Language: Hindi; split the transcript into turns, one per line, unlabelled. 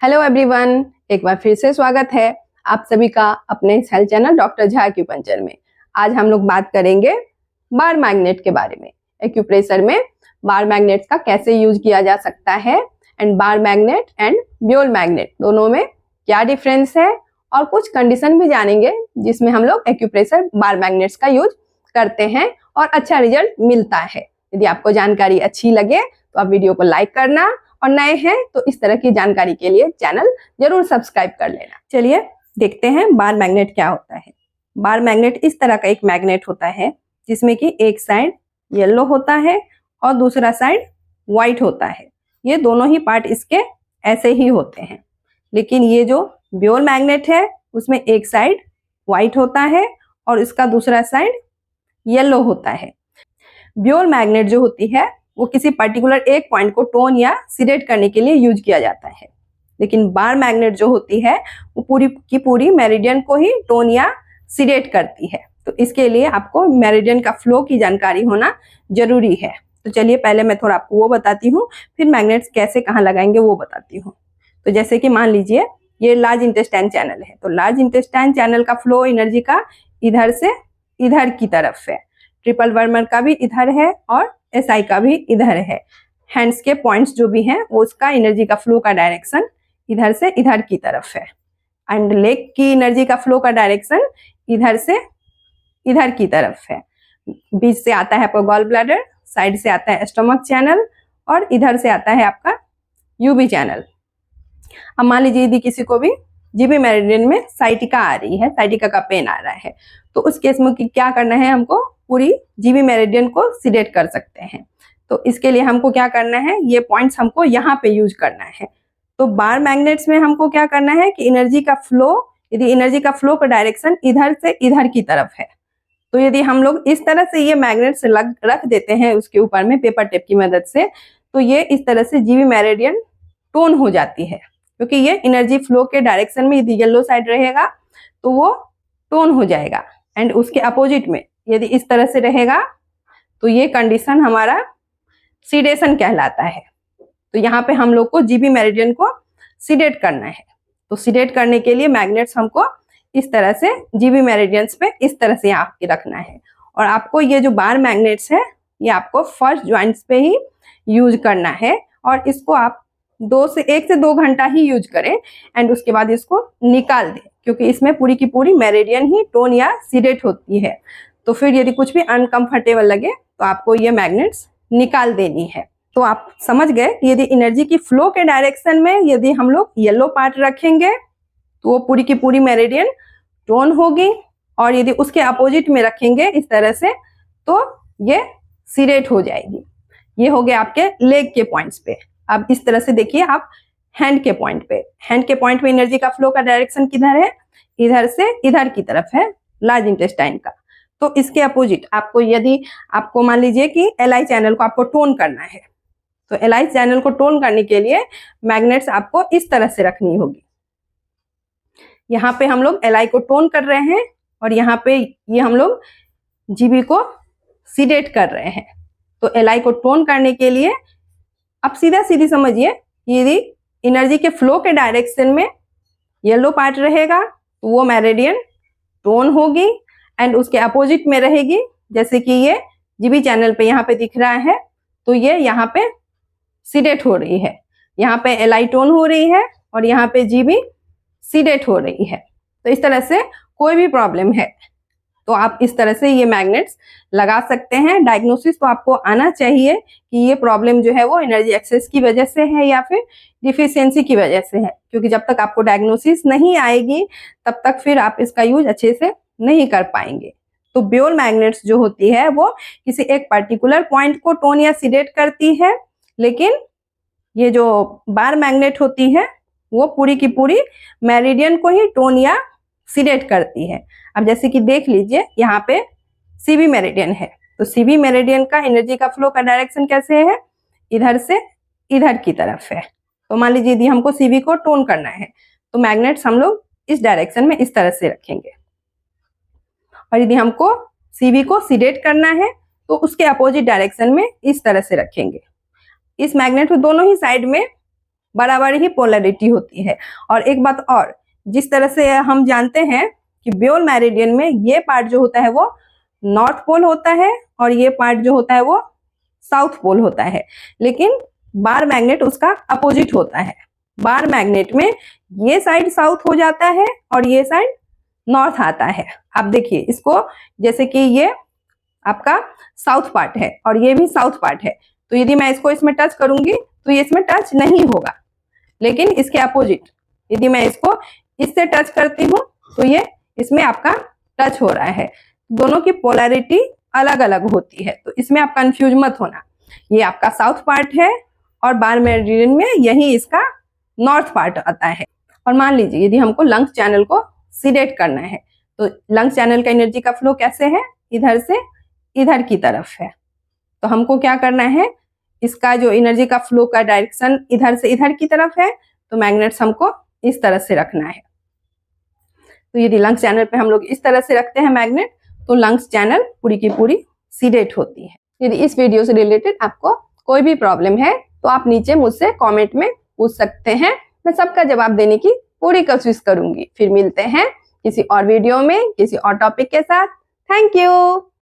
हेलो एवरीवन, एक बार फिर से स्वागत है आप सभी का अपने इस health channel doctor Jha acupuncture में। आज हम लोग बात करेंगे बार मैग्नेट के बारे में। एक्यूप्रेशर में बार मैग्नेट का कैसे यूज किया जा सकता है एंड बार मैग्नेट एंड ब्योल मैग्नेट दोनों में क्या डिफरेंस है और कुछ कंडीशन भी जानेंगे जिसमें हम लोग एक्यूप्रेशर बार मैग्नेट्स का यूज करते हैं और अच्छा रिजल्ट मिलता है। यदि आपको जानकारी अच्छी लगे तो आप वीडियो को लाइक करना और नए हैं तो इस तरह की जानकारी के लिए चैनल जरूर सब्सक्राइब कर लेना। चलिए देखते हैं बार मैग्नेट क्या होता है। बार मैग्नेट इस तरह का एक मैग्नेट होता है जिसमें कि एक साइड येलो होता है और दूसरा साइड व्हाइट होता है। ये दोनों ही पार्ट इसके ऐसे ही होते हैं, लेकिन ये जो ब्योल मैग्नेट है उसमें एक साइड व्हाइट होता है और इसका दूसरा साइड येलो होता है। ब्योल मैग्नेट जो होती है वो किसी पर्टिकुलर एक पॉइंट को टोन या सिलेक्ट करने के लिए यूज किया जाता है, लेकिन बार मैग्नेट जो होती है वो पूरी की पूरी मेरिडियन को ही टोन या सिलेक्ट करती है। तो इसके लिए आपको मेरिडियन का फ्लो की जानकारी होना जरूरी है। तो चलिए पहले मैं थोड़ा आपको वो बताती हूँ, फिर मैग्नेट्स कैसे कहाँ लगाएंगे वो बताती हूँ। तो जैसे कि मान लीजिए ये लार्ज इंटेस्टाइन चैनल है, तो लार्ज इंटेस्टाइन चैनल का फ्लो एनर्जी का इधर से इधर की तरफ है, ट्रिपल वर्मर का भी इधर है और SI का भी इधर है। हैंड्स के पॉइंट्स जो भी हैं वो उसका एनर्जी का फ्लो का डायरेक्शन इधर से इधर की तरफ है एंड लेग की एनर्जी का फ्लो का डायरेक्शन इधर से इधर की तरफ है। बीच से आता है आपका गॉल ब्लैडर, साइड से आता है स्टमक चैनल और इधर से आता है आपका यूबी चैनल। अब मान लीजिए यदि किसी को भी जीबी मेरिडियन में साइटिका आ रही है, साइटिका का पेन आ रहा है, तो उस केस में क्या करना है, हमको पूरी जीबी मेरिडियन को सिलेक्ट कर सकते हैं। तो इसके लिए हमको क्या करना है, ये पॉइंट्स हमको यहाँ पे यूज करना है। तो बार मैग्नेट्स में हमको क्या करना है कि एनर्जी का फ्लो, यदि एनर्जी का फ्लो का डायरेक्शन इधर से इधर की तरफ है, तो यदि हम लोग इस तरह से ये मैग्नेट्स रख देते हैं उसके ऊपर में पेपर टेप की मदद से, तो ये इस तरह से जीबी मेरिडियन टोन हो जाती है, क्योंकि ये एनर्जी फ्लो के डायरेक्शन में यदि येलो साइड रहेगा तो वो टोन हो जाएगा एंड उसके अपोजिट में यदि इस तरह से रहेगा तो ये कंडीशन हमारा सीडेशन कहलाता है। तो यहाँ पे हम लोग को जीबी मेरिडियन को सीडेट करना है। तो सीडेट करने के लिए मैग्नेट्स हमको इस तरह से जीबी मेरिडियंस पे इस तरह से यहाँ के रखना है। और आपको ये जो बार मैग्नेट्स है ये आपको फर्स्ट ज्वाइंट्स पे ही यूज करना है और इसको आप 1 से 2 घंटा ही यूज करें एंड उसके बाद इसको निकाल दें, क्योंकि इसमें पूरी की पूरी मेरिडियन ही टोन या सीडेट होती है। तो फिर यदि कुछ भी अनकंफर्टेबल लगे तो आपको ये मैग्नेट्स निकाल देनी है। तो आप समझ गए कि यदि एनर्जी की फ्लो के डायरेक्शन में यदि हम लोग येलो पार्ट रखेंगे तो वो पूरी की पूरी मेरिडियन टोन होगी, और यदि उसके अपोजिट में रखेंगे इस तरह से तो ये सीडेट हो जाएगी। ये हो गया आपके लेग के पॉइंट्स पे। अब इस तरह से देखिए आप हैंड के पॉइंट पे, हैंड के पॉइंट पे एनर्जी का फ्लो का डायरेक्शन किधर है, इधर से इधर की तरफ है लार्ज इंटेस्टाइन का। तो इसके अपोजिट आपको, यदि आपको मान लीजिए कि LI चैनल को आपको टोन करना है, तो LI चैनल को टोन करने के लिए मैग्नेट्स आपको इस तरह से रखनी होगी। यहाँ पे हम लोग LI को टोन कर रहे हैं और यहाँ पे ये हम लोग जीबी को सीडेट कर रहे हैं। तो LI को टोन करने के लिए अब सीधा सीधी समझिए, यदि एनर्जी के फ्लो के डायरेक्शन में येलो पार्ट रहेगा तो वो मेरिडियन टोन होगी एंड उसके अपोजिट में रहेगी, जैसे कि ये जीबी चैनल पे यहाँ पे दिख रहा है, तो ये यहाँ पे सीडेट हो रही है, यहाँ पे LI टोन हो रही है और यहाँ पे जीबी सीडेट हो रही है। तो इस तरह से कोई भी प्रॉब्लम है तो आप इस तरह से ये मैग्नेट्स लगा सकते हैं। डायग्नोसिस तो आपको आना चाहिए कि ये प्रॉब्लम जो है वो एनर्जी एक्सेस की वजह से है या फिर डिफिशियंसी की वजह से है, क्योंकि जब तक आपको डायग्नोसिस नहीं आएगी तब तक फिर आप इसका यूज अच्छे से नहीं कर पाएंगे। तो ब्योल मैग्नेट्स जो होती है वो किसी एक पर्टिकुलर पॉइंट को टोन या सीडेट करती है, लेकिन ये जो बार मैग्नेट होती है वो पूरी की पूरी मेरिडियन को ही टोन या सीडेट करती है। अब जैसे कि देख लीजिए यहाँ पे सीबी मेरिडियन है, तो सीबी मेरिडियन का एनर्जी का फ्लो का डायरेक्शन कैसे है, इधर से इधर की तरफ है। तो मान लीजिए यदि हमको सीबी को टोन करना है तो मैग्नेट्स हम लोग इस डायरेक्शन में इस तरह से रखेंगे, और यदि हमको सीबी को सीडेट करना है तो उसके अपोजिट डायरेक्शन में इस तरह से रखेंगे। इस मैग्नेट को दोनों ही साइड में बराबर ही पोलैरिटी होती है। और एक बात और, जिस तरह से हम जानते हैं कि ब्योर मेरिडियन में ये पार्ट जो होता है वो नॉर्थ पोल होता है और ये पार्ट जो होता है वो साउथ पोल होता है, लेकिन बार मैग्नेट उसका अपोजिट होता है। बार मैग्नेट में ये साइड साउथ हो जाता है और ये साइड नॉर्थ आता है। आप देखिए इसको, जैसे कि ये आपका साउथ पार्ट है और ये भी साउथ पार्ट है, तो यदि मैं इसको इसमें टच करूंगी तो ये इसमें टच नहीं होगा, लेकिन इसके अपोजिट यदि मैं इसको इससे टच करती हूँ तो ये इसमें आपका टच हो रहा है। दोनों की पोलैरिटी अलग अलग होती है, तो इसमें आप कंफ्यूज मत होना। ये आपका साउथ पार्ट है और बार मेरिडियन में यही इसका नॉर्थ पार्ट आता है। और मान लीजिए यदि हमको लंग्स चैनल को सीडेट करना है, तो लंग्स चैनल का एनर्जी का फ्लो कैसे है, इधर से इधर की तरफ है। तो हमको क्या करना है, इसका जो एनर्जी का फ्लो का डायरेक्शन इधर से इधर की तरफ है, तो मैग्नेट्स हमको इस तरह से रखना है। तो यदि लंग्स चैनल पे हम लोग इस तरह से रखते हैं मैग्नेट, तो लंग्स चैनल पूरी की पूरी सीडेट होती है। यदि इस वीडियो से रिलेटेड आपको कोई भी प्रॉब्लम है तो आप नीचे मुझसे कमेंट में पूछ सकते हैं, मैं सबका जवाब देने की पूरी कोशिश करूंगी। फिर मिलते हैं किसी और वीडियो में किसी और टॉपिक के साथ। Thank you.